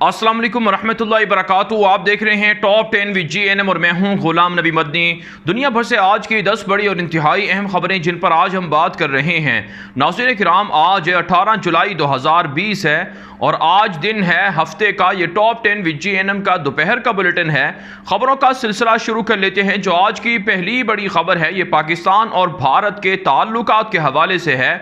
अस्सलाम वालेकुम रहमतुल्लाहि वबरकातुहू। आप देख रहे हैं टॉप 10 विद GNM और मैं हूं गुलाम नबी मदनी। दुनिया भर से आज की 10 बड़ी और इंतहाई अहम खबरें जिन पर आज हम बात कर रहे हैं। नाज़रीन किराम, आज 18 जुलाई 2020 है और आज दिन है हफ्ते का। ये टॉप 10 विद GNM का दोपहर का बुलेटिन है। खबरों का सिलसिला शुरू कर लेते हैं। जो आज की पहली बड़ी खबर है ये पाकिस्तान और भारत के ताल्लुकात के हवाले से है।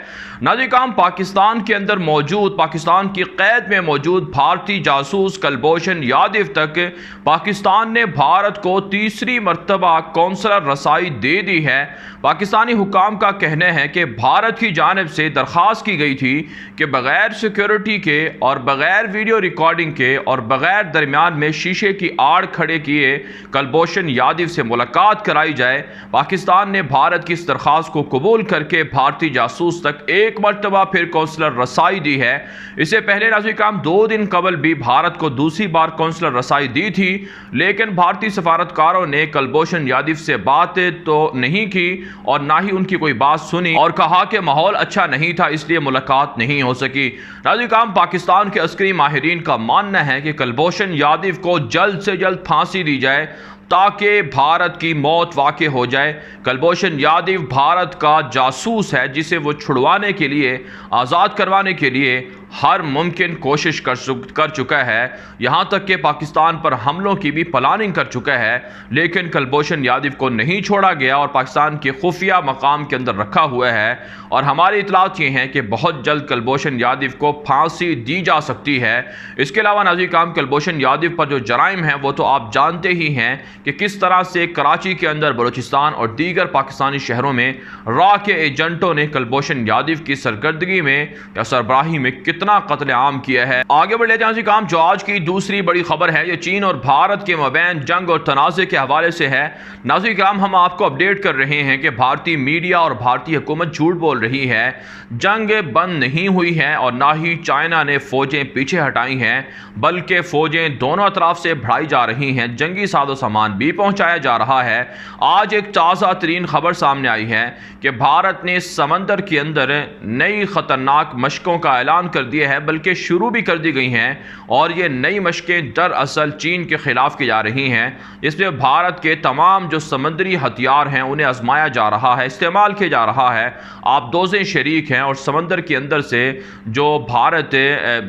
नाज़रीन, पाकिस्तान के अंदर मौजूद, पाकिस्तान की कैद में मौजूद भारतीय जासूस कुलभूषण यादव तक पाकिस्तान ने भारत को तीसरी मरतबा कौंसलर रसाई दे दी है। पाकिस्तानी हुकाम का कहना है कि भारत की जानिब से दरख्वास्त की गई थी कि बगैर सिक्योरिटी के और बगैर वीडियो रिकॉर्डिंग के और बगैर दरमियान में शीशे की आड़ खड़े किए कुलभूषण यादव से मुलाकात कराई जाए। पाकिस्तान ने भारत की इस दरख्वास्त को कबूल करके भारतीय जासूस तक एक मरतबा फिर कौंसलर रसाई दी है। इससे पहले नाज़रीन 2 दिन कबल भी भारत को दूसरी बार कौंसलर रसाई दी थी, लेकिन भारतीय सफारतकारों ने कुलभूषण यादव से बात तो नहीं की और ना ही उनकी कोई बात सुनी और कहा कि माहौल अच्छा नहीं था, इसलिए मुलाकात नहीं हो सकी। नाज़रीन, पाकिस्तान के अस्करी माहिरीन का मानना है कि कुलभूषण यादव को जल्द से जल्द फांसी दी जाए ताकि भारत की मौत वाक़ई हो जाए। कुलभूषण यादव भारत का जासूस है जिसे वो छुड़वाने के लिए, आज़ाद करवाने के लिए हर मुमकिन कोशिश कर चुका है। यहाँ तक कि पाकिस्तान पर हमलों की भी प्लानिंग कर चुका है, लेकिन कुलभूषण यादव को नहीं छोड़ा गया और पाकिस्तान के खुफिया मकाम के अंदर रखा हुआ है। और हमारी इतलात ये हैं कि बहुत जल्द कुलभूषण यादव को फांसी दी जा सकती है। इसके अलावा नाज़रीन, कुलभूषण यादव पर जो जराइम हैं वो तो आप जानते ही हैं कि किस तरह से कराची के अंदर, बलूचिस्तान और दीगर पाकिस्तानी शहरों में रॉ के एजेंटों ने कुलभूषण यादव की सरगर्दगी में या सरबराही में कितना कत्ल आम किया है। आगे बढ़ लेते हैं काम। जो आज की दूसरी बड़ी खबर है ये चीन और भारत के मबैन जंग और तनाज़े के हवाले से है। नाज़रीन, हम आपको अपडेट कर रहे हैं कि भारतीय मीडिया और भारतीय हुकूमत झूठ बोल रही है। जंग बंद नहीं हुई है और ना ही चाइना ने फौजें पीछे हटाई हैं, बल्कि फौजें दोनों तरफ से बढ़ाई जा रही हैं। जंगी साजो सामान भी पहुंचाया जा रहा है। आज एक ताज़ा तरीन खबर सामने आई है कि भारत ने समंदर के अंदर नई खतरनाक मशकों का ऐलान कर दिया है, बल्कि शुरू भी कर दी गई हैं और ये नई मशकें दरअसल चीन के खिलाफ की जा रही हैं। इसमें भारत के तमाम जो समंदरी हथियार हैं उन्हें आजमाया जा रहा है, इस्तेमाल किया जा रहा है। आप दोज़ें शरीक हैं और समंदर के अंदर से जो भारत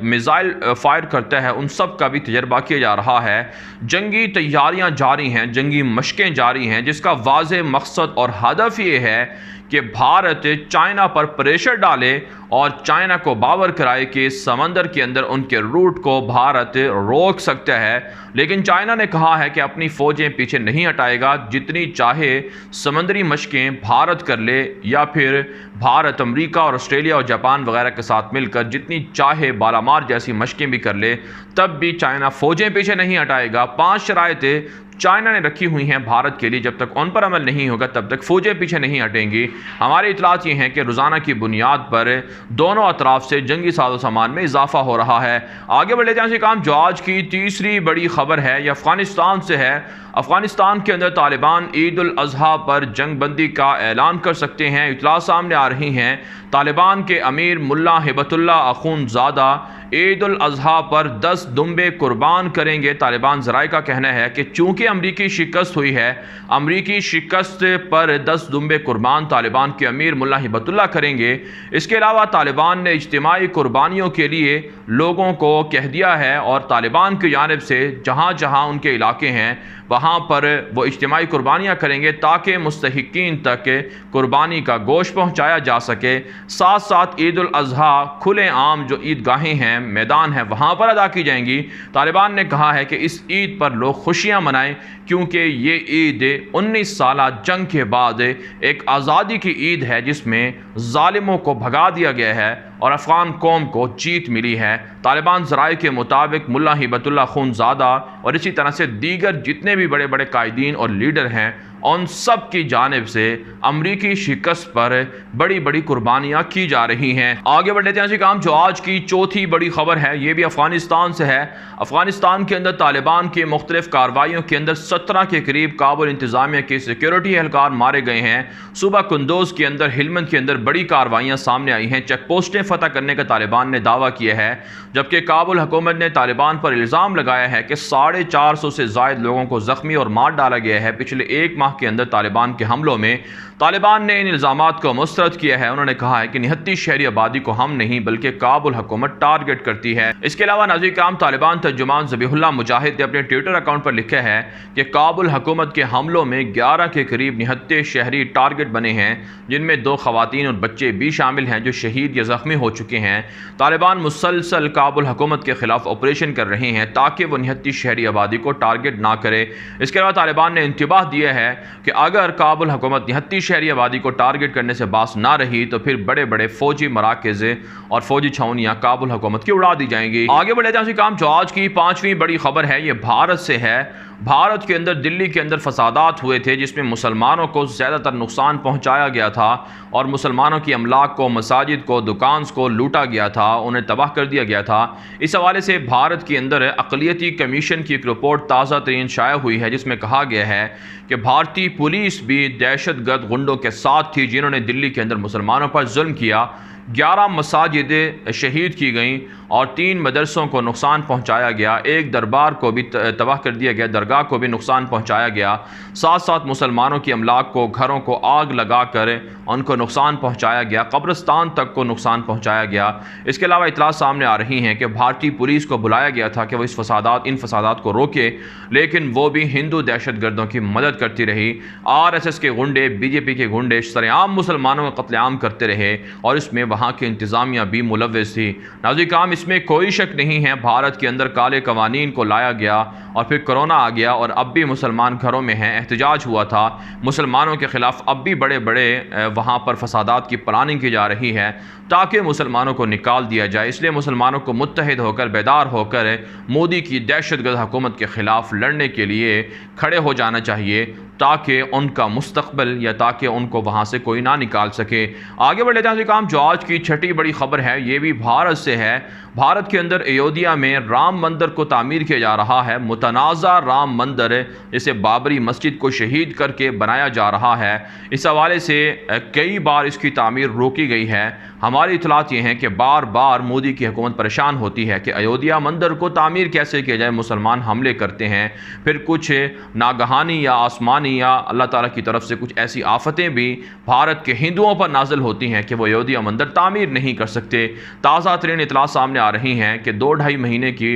मिसाइल फायर करता है उन सब का भी तजर्बा किया जा रहा है। जंगी तैयारियां जारी हैं, जंगी मशकें जारी हैं, जिसका वाज़ेह मकसद और हदफ ये है कि भारत चाइना पर प्रेशर डाले और चाइना को बावर कराए कि समंदर के अंदर उनके रूट को भारत रोक सकता है। लेकिन चाइना ने कहा है कि अपनी फ़ौजें पीछे नहीं हटाएगा। जितनी चाहे समंदरी मशकें भारत कर ले या फिर भारत अमेरिका और ऑस्ट्रेलिया और जापान वगैरह के साथ मिलकर जितनी चाहे बालामार जैसी मशकें भी कर ले, तब भी चाइना फ़ौजें पीछे नहीं हटाएगा। 5 शराइतें चाइना ने रखी हुई हैं भारत के लिए, जब तक उन पर अमल नहीं होगा तब तक फ़ौजें पीछे नहीं हटेंगी। हमारी इतलात ये हैं कि रोज़ाना की बुनियाद पर दोनों अतराफ से जंगी साजो सामान में इजाफा हो रहा है। आगे बढ़ लेते हैं काम। जो आज की तीसरी बड़ी खबर है यह अफ़गानिस्तान से है। अफ़गानिस्तान के अंदर तालिबान ईद उल अज़हा पर जंग बंदी का ऐलान कर सकते हैं। इतलात सामने आ रही हैं तालिबान के अमीर मुल्ला हिबतुल्ला अखुंज़ादा ईद उल अज़हा पर 10 दुम्बे कुर्बान करेंगे। तालिबान ज़राए का कहना है कि चूँकि अमरीकी शिकस्त हुई है, अमरीकी शिकस्त पर 10 दुम्बे कुर्बान तालिबान के अमीर मुल्ला हिबतुल्ला करेंगे। इसके अलावा तालिबान ने इज्तिमाई कुर्बानियों के लिए लोगों को कह दिया है और तालिबान की जानिब से जहाँ जहाँ उनके इलाके हैं वहाँ पर वो इज्तिमाई कुर्बानियाँ करेंगे ताकि मुस्तहिकीन तक कुर्बानी का गोश्त पहुँचाया जा सके। साथ साथ ईद उल अज़हा खुले आम जो ईदगाहें हैं, मैदान है, वहाँ पर अदा की जाएंगी। तालिबान ने कहा है कि इस ईद पर लोग खुशियाँ मनाएं क्योंकि ये ईद 19 साला जंग के बाद एक आज़ादी की ईद है जिसमें जालिमों को भगा दिया गया है और अफ़गान कौम को जीत मिली है। तालिबान ज़राए के मुताबिक मुल्ला हिबतुल्ला अखुंज़ादा और इसी तरह से दीगर जितने भी बड़े बड़े कायदीन और लीडर हैं उन सब की जानिब से अमरीकी शिकस्त पर बड़ी बड़ी कुर्बानियाँ की जा रही हैं। आगे बढ़ लेते हैं काम जो आज की चौथी बड़ी खबर है, ये भी अफगानिस्तान से है। अफगानिस्तान के अंदर तालिबान के मुख्तलिफ कार्रवाइयों के अंदर 17 के करीब काबुल इंतजामिया के सिक्योरिटी एहलकार मारे गए हैं। सुबह कुंदोज के अंदर, हिलमंद के अंदर बड़ी कार्रवाइयाँ सामने आई हैं। चेक पोस्टें फतह करने का तालिबान ने दावा किया है, जबकि काबुल हुकूमत ने तालिबान पर इल्ज़ाम लगाया है कि 450 से ज़ायद लोगों को ज़ख्मी और मार डाला गया है। पिछले एक माह के अंदर तालिबान के हमलों में तालिबान ने इन इल्ज़ामात को मुस्तरद किया है। उन्होंने कहा है कि 79 शहरी आबादी को हम नहीं बल्कि काबुल हुकूमत टारगेट करती है। इसके अलावा नाज़रीन किराम, तालिबान तर्जुमान ज़बीहुल्लाह मुजाहिद ने अपने ट्विटर अकाउंट पर लिखा है कि काबुल हुकूमत के हमलों में 11 के करीब 79 शहरी टारगेट बने हैं, जिनमें 2 खवातीन और बच्चे भी शामिल हैं जो शहीद या ज़ख्मी हो चुके हैं। तालिबान मुसलसल काबुल हुकूमत के खिलाफ ऑपरेशन कर रहे हैं ताकि वो 79 शहरी आबादी को टारगेट ना करे। इसके अलावा तालिबान ने इंतबाह दिया है कि अगर काबुल हुकूमत 79 शहरी आबादी को टारगेट करने से बास ना रही तो फिर बड़े बड़े फौजी मराकज़ और फौजी छावनियाँ काबुल हुकूमत की उड़ा दी जाएंगी। आगे बढ़े जाए काम जो आज की 5वीं बड़ी खबर है, ये भारत से है। भारत के अंदर, दिल्ली के अंदर फसादात हुए थे जिसमें मुसलमानों को ज़्यादातर नुकसान पहुंचाया गया था और मुसलमानों की अमलाक को, मसाजिद को, दुकान को लूटा गया था, उन्हें तबाह कर दिया गया था। इस हवाले से भारत के अंदर अक़लियती कमीशन की एक रिपोर्ट ताज़ा तरीन शाया हुई है, जिसमें कहा गया है कि भारतीय पुलिस भी दहशतगर्द गुंडों के साथ थी जिन्होंने दिल्ली के अंदर मुसलमानों पर जुल्म किया। 11 मसाजिदें शहीद की गईं और 3 मदरसों को नुकसान पहुंचाया गया। एक दरबार को भी तबाह कर दिया गया, दरगाह को भी नुकसान पहुंचाया गया। साथ साथ मुसलमानों की अमलाक को, घरों को आग लगाकर उनको नुकसान पहुंचाया गया। कब्रिस्तान तक को नुकसान पहुंचाया गया। इसके अलावा इतला सामने आ रही हैं कि भारतीय पुलिस को बुलाया गया था कि वो इन फसादात को रोके, लेकिन वो भी हिंदू दहशतगर्दों की मदद करती रही। RSS के गुंडे, BJP के गुंडे सरेआम मुसलमानों का कत्लेआम करते रहे और इसमें वहाँ की इंतज़ामिया भी मुलव्वस थी। नाज़रीन काम, इसमें कोई शक नहीं है, भारत के अंदर काले कवानीन को लाया गया और फिर कोरोना आ गया और अब भी मुसलमान घरों में हैं। एहतजाज हुआ था मुसलमानों के ख़िलाफ़, अब भी बड़े बड़े वहाँ पर फसादात की प्लानिंग की जा रही है ताकि मुसलमानों को निकाल दिया जाए। इसलिए मुसलमानों को मुत्तहिद होकर, बेदार होकर मोदी की दहशतगर्द हुकूमत के ख़िलाफ़ लड़ने के लिए खड़े हो जाना चाहिए ताकि उनका मुस्तकबिल या ताकि उनको वहाँ से कोई ना निकाल सके। आगे बढ़ लेते हैं काम जो आज की छठी बड़ी खबर है, ये भी भारत से है। भारत के अंदर अयोध्या में राम मंदिर को तामीर किया जा रहा है। मुतनाज़ा राम मंदिर, जिसे बाबरी मस्जिद को शहीद करके बनाया जा रहा है, इस हवाले से कई बार इसकी तामीर रोकी गई है। हमारी इतलात ये हैं कि बार बार मोदी की हुकूमत परेशान होती है कि अयोध्या मंदिर को तामीर कैसे किया जाए। मुसलमान हमले करते हैं, फिर कुछ नागहानी या आसमानी या अल्लाह ताला की तरफ से कुछ ऐसी आफतें भी भारत के हिंदुओं पर नाजिल होती हैं कि वो अयोध्या मंदिर तामीर नहीं कर सकते। ताज़ा तरीन इतला सामने आ रही हैं कि 2-2.5 महीने की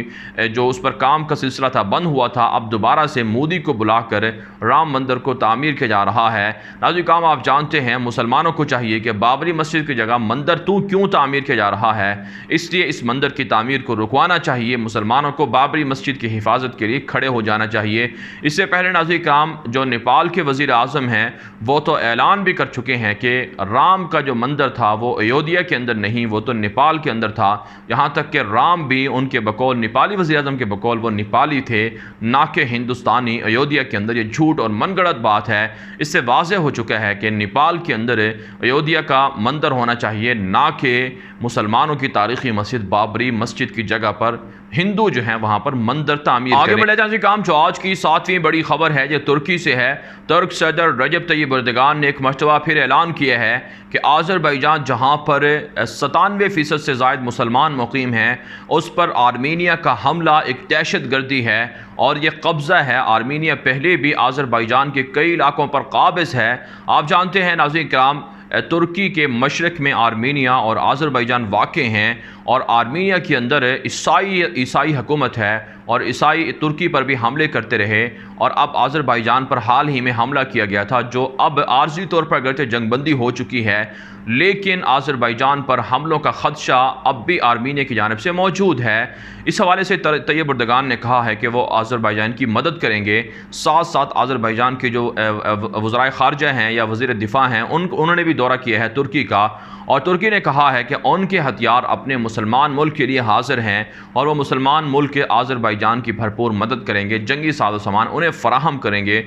जो उस पर काम का सिलसिला था, बंद हुआ था, अब दोबारा से मोदी को बुलाकर राम मंदिर को तामीर किया जा रहा है। नाज़रीन काम, आप जानते हैं मुसलमानों को चाहिए कि बाबरी मस्जिद की जगह मंदिर क्यों तामीर किया जा रहा है, इसलिए इस मंदिर की तामीर को रुकवाना चाहिए। मुसलमानों को बाबरी मस्जिद की हिफाजत के लिए खड़े हो जाना चाहिए। इससे पहले नाज़रीन काम, जो नेपाल के वज़ीर आज़म हैं वो तो ऐलान भी कर चुके हैं कि राम का जो मंदिर था वो अयोध्या के अंदर नहीं, वो तो नेपाल के अंदर था। यहाँ तक कि राम भी उनके बकौल, नेपाली वज़ीर आज़म के बकौल, वो नेपाली थे ना कि हिंदुस्तानी। अयोध्या के अंदर ये झूठ और मनगढ़ंत बात है। इससे वाज़ेह हो चुका है कि नेपाल के अंदर अयोध्या का मंदिर होना चाहिए, ना कि मुसलमानों की तारीख़ी मस्जिद बाबरी मस्जिद की जगह पर हिंदू जो हैं वहाँ पर मंदिर तामीर। आगे बढ़े जाए काम जो आज की 7वीं बड़ी खबर है, ये तुर्की से है। तुर्क सदर रजब तय्यब एर्दोगान ने एक मरतबा फिर ऐलान किया है कि आज़रबाईजान जहाँ पर 97% से ज़ायद मुसलमान मुकीम हैं, उस पर आर्मीनिया का हमला एक दहशतगर्दी है और ये कब्ज़ा है। आर्मीनिया पहले भी आज़रबाईजान के कई इलाकों पर काबिज़ है। आप जानते हैं नाज़रीन किराम, तुर्की के मशरक़ में आर्मीनिया और आज़रबाईजान वाक़ हैं और आर्मीनिया के अंदर ईसाई हुकूमत है और ईसाई तुर्की पर भी हमले करते रहे और अब आज़रबाईजान पर हाल ही में हमला किया गया था, जो अब आर्जी तौर पर अगरचे जंगबंदी हो चुकी है, लेकिन आज़रबाईजान पर हमलों का ख़दशा अब भी आर्मीनिया की जानिब से मौजूद है। इस हवाले से तय्यब एर्दोगान ने कहा है कि वो आज़रबाईजान की मदद करेंगे। साथ साथ आज़रबाईजान के जो वज़राए ख़ारजा हैं या वज़ीर दिफ़ा हैं, उन्होंने भी दौरा किया है तुर्की का, और तुर्की ने कहा है कि उनके हथियार अपने मुसलमान मुल्क के लिए हाजिर हैं और वो मुसलमान मुल्क के आज़रबाईजान की भरपूर मदद करेंगे, जंगी साज़ो सामान उन्हें फ़राहम करेंगे।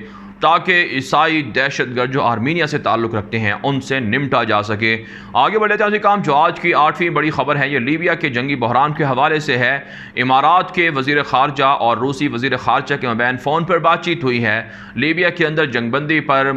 ताकि ईसाई दहशतगर्द जो आर्मीनिया से ताल्लुक़ रखते हैं उनसे निमटा जा सके। आगे बढ़ लेते हैं काम जो आज की 8वीं बड़ी खबर है ये लीबिया के जंगी बहरान के हवाले से है। इमारात के वज़ीर ख़ारजा और रूसी वज़ीर ख़ारजा के मबैन फ़ोन पर बातचीत हुई है। लीबिया के अंदर जंगबंदी पर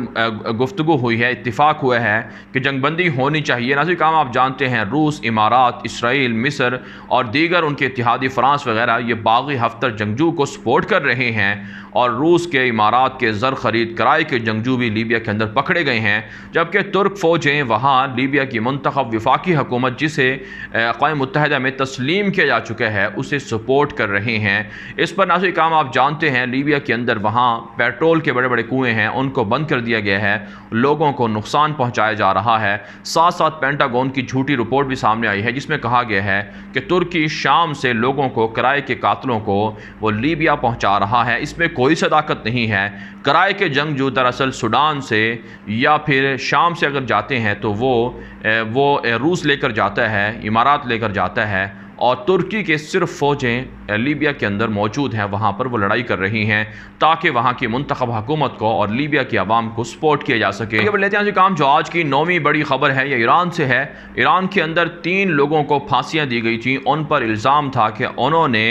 गुफ्तगू हुई है, इत्तिफ़ाक़ हुआ है कि जंगबंदी होनी चाहिए। नाज़रीन काम आप जानते हैं रूस, इमारात, इसराइल, मिस्र और दीगर उनके इत्तेहादी फ्रांस वगैरह ये बागी हफ्तर जंगजू को सपोर्ट कर रहे हैं और रूस के, इमारात के ज़र ख़रीद कराए के जंगजू भी लीबिया के अंदर पकड़े गए हैं, जबकि तुर्क फ़ौजें वहाँ लीबिया की मुंतखब वफाकी हुकूमत जिसे अक़वाम मुत्तहिदा में तस्लीम किया जा चुका है उसे सपोर्ट कर रहे हैं। इस पर नाज़रीन काम आप जानते हैं लीबिया के अंदर वहाँ पेट्रोल के बड़े बड़े कुएँ हैं उनको बंद कर दिया गया है, लोगों को नुकसान पहुँचाया जा रहा है। साथ साथ पेंटागन की झूठी रिपोर्ट भी सामने आई है जिसमें कहा गया है कि तुर्की शाम से लोगों को, किराए के कातलों को वो लीबिया पहुँचा रहा है। इसमें कोई सदाकत नहीं है। किराए के जंगजू दरअसल सूडान से या फिर शाम से अगर जाते हैं तो वो रूस लेकर जाता है, इमारात लेकर जाता है और तुर्की के सिर्फ फ़ौजें लीबिया के अंदर मौजूद हैं, वहाँ पर वो लड़ाई कर रही हैं ताकि वहाँ की मुंतखब हुकूमत को और लीबिया की आवाम को सपोर्ट किया जा सके। आगे लेते हैं काम जो आज की 9वीं बड़ी खबर है ये ईरान से है। ईरान के अंदर 3 लोगों को फांसियाँ दी गई थी। उन पर इल्ज़ाम था कि उन्होंने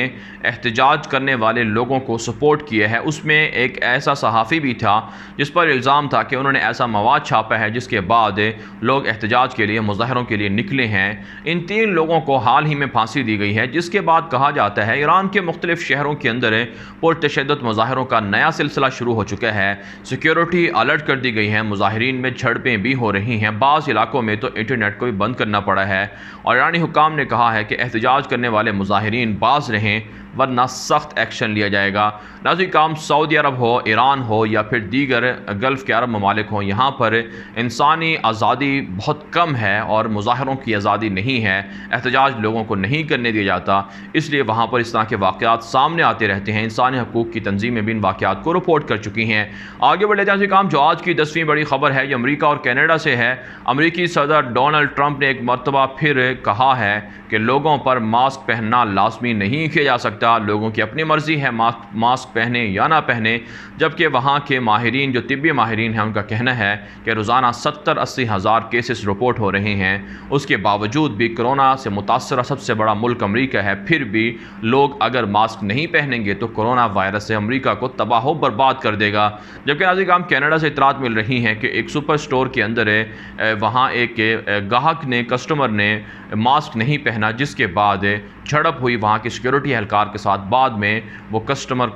एहतजाज करने वाले लोगों को सपोर्ट किया है। उसमें एक ऐसा सहाफ़ी भी था जिस पर इल्ज़ाम था कि उन्होंने ऐसा मवाद छापा है जिसके बाद लोग एहतजाज के लिए, मुज़ाहरों के लिए निकले हैं। इन 3 लोगों को हाल ही में फांसी दी गई है, जिसके बाद कहा जाता है ईरान के मुख्तलिफ शहरों के अंदर पुरतशद्दुद मुज़ाहरों का नया सिलसिला शुरू हो चुका है। सिक्योरिटी अलर्ट कर दी गई है, मुज़ाहिरीन में झड़पें भी हो रही हैं, बाज़ इलाकों में तो इंटरनेट को भी बंद करना पड़ा है और ईरानी हुक्काम ने कहा है कि एहतजाज करने वाले मुज़ाहिरीन बाज़ रहें वरना सख्त एक्शन लिया जाएगा। नाज़रीन काम सऊदी अरब हो, ईरान हो या फिर दीगर गल्फ़ के अरब ममालिक हों, यहाँ पर इंसानी आज़ादी बहुत कम है और मुज़ाहरों की आज़ादी नहीं है, एहतजाज लोगों को नहीं करने दिया जाता, इसलिए वहाँ पर इस तरह के वाक़यात सामने आते रहते हैं। इंसानी हकूक़ की तंजीमें भी इन वाक़यात को रिपोर्ट कर चुकी हैं। आगे बढ़ लेते हैं काम जो आज की 10वीं बड़ी खबर है ये अमरीका और कनाडा से है। अमरीकी सदर डोनाल्ड ट्रंप ने एक मरतबा फिर कहा है कि लोगों पर मास्क पहनना लाजमी नहीं किया जा सकता, लोगों की अपनी मर्ज़ी है मास्क पहने या ना पहने, जबकि वहाँ के माहिरीन, जो तिब्बी माहिरीन हैं, उनका कहना है कि रोज़ाना 70-80 हज़ार केसेस रिपोर्ट हो रहे हैं। उसके बावजूद भी कोरोना से मुतासरा सबसे बड़ा मुल्क अमरीका है, फिर भी लोग अगर मास्क नहीं पहनेंगे तो कोरोना वायरस से अमरीका को तबाह बर्बाद कर देगा। जबकि नाज़रीन काम कनाडा से इतलात मिल रही हैं कि एक सुपर स्टोर के अंदर वहाँ एक गाहक ने, कस्टमर ने मास्क नहीं पहना, जिसके बाद झड़प हुई वहाँ के सिक्योरिटी एहलकार के साथ। बाद में वो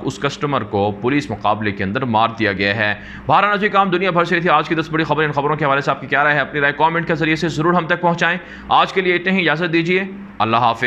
उस कस्टमर को पुलिस मुकाबले के अंदर मार दिया गया है। बहरहाल नाज़रीन काम दुनिया भर से थी आज की 10 बड़ी खबरें। इन खबरों के हवाले से आपकी क्या राय है? अपनी राय कमेंट के जरिए से ज़रूर हम तक पहुँचाएँ। आज के लिए इतने ही, इजाज़त दीजिए। अल्लाह हाफ़िज़।